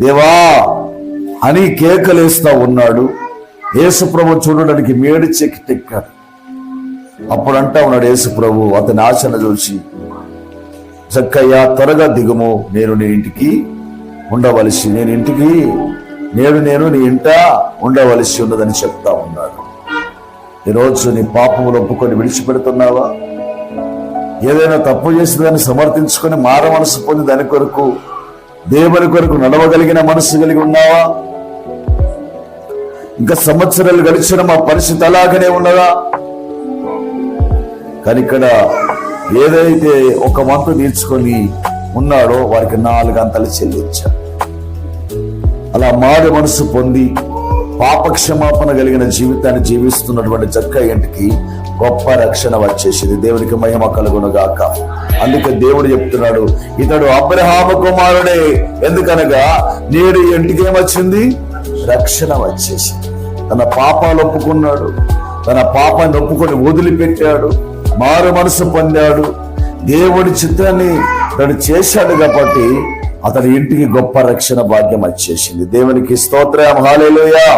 దేవా అని కేకలేస్తా ఉన్నాడు. యేసు ప్రభు చూడడానికి మేడి చెట్టెక్కాడు. అప్పుడు అంటా ఉన్నాడు యేసు ప్రభు అతని ఆశను చూసి, జక్కయ్య త్వరగా దిగుము, నేను నీ ఇంటికి ఉండవలసి నేను నీ ఇంట ఉండవలసి ఉన్నదని చెప్తా ఉన్నాడు. ఈరోజు నీ పాపములు ఒప్పుకొని విడిచిపెడుతున్నావా? ఏదైనా తప్పు చేసి దాన్ని సమర్థించుకొని మార మనసు పొంది దాని కొరకు దేవుని కొరకు నడవగలిగిన మనసు కలిగి ఉన్నావా? ఇంకా సంవత్సరాలు గడిచిన మా పరిస్థితి అలాగనే ఉన్నదా? కానీ ఇక్కడ ఏదైతే ఒక వంతు తీర్చుకొని ఉన్నాడో వారికి 4 అంతలు చెల్లించాడు. అలా మారి మనసు పొంది పాపక్షమాపణ కలిగిన జీవితాన్ని జీవిస్తున్నటువంటి జక్కయ్య ఇంటికి గొప్ప రక్షణ వచ్చేసింది. దేవునికి మహిమ కలుగునుగాక. అందుకే దేవుడు చెప్తున్నాడు, ఇతడు అబ్రహాము కుమారుడే, ఎందుకనగా నేడు ఇంటికి ఏమొచ్చింది? రక్షణ వచ్చేసింది. తన పాపాలు ఒప్పుకున్నాడు, తన పాపాన్ని ఒప్పుకొని వదిలిపెట్టాడు, మారు మనసు పొందాడు, దేవుడి చిత్రాన్ని తను చేశాడు కాబట్టి అతని ఇంటికి గొప్ప రక్షణ భాగ్యం వచ్చేసింది. దేవునికి స్తోత్రం, హల్లెలూయా.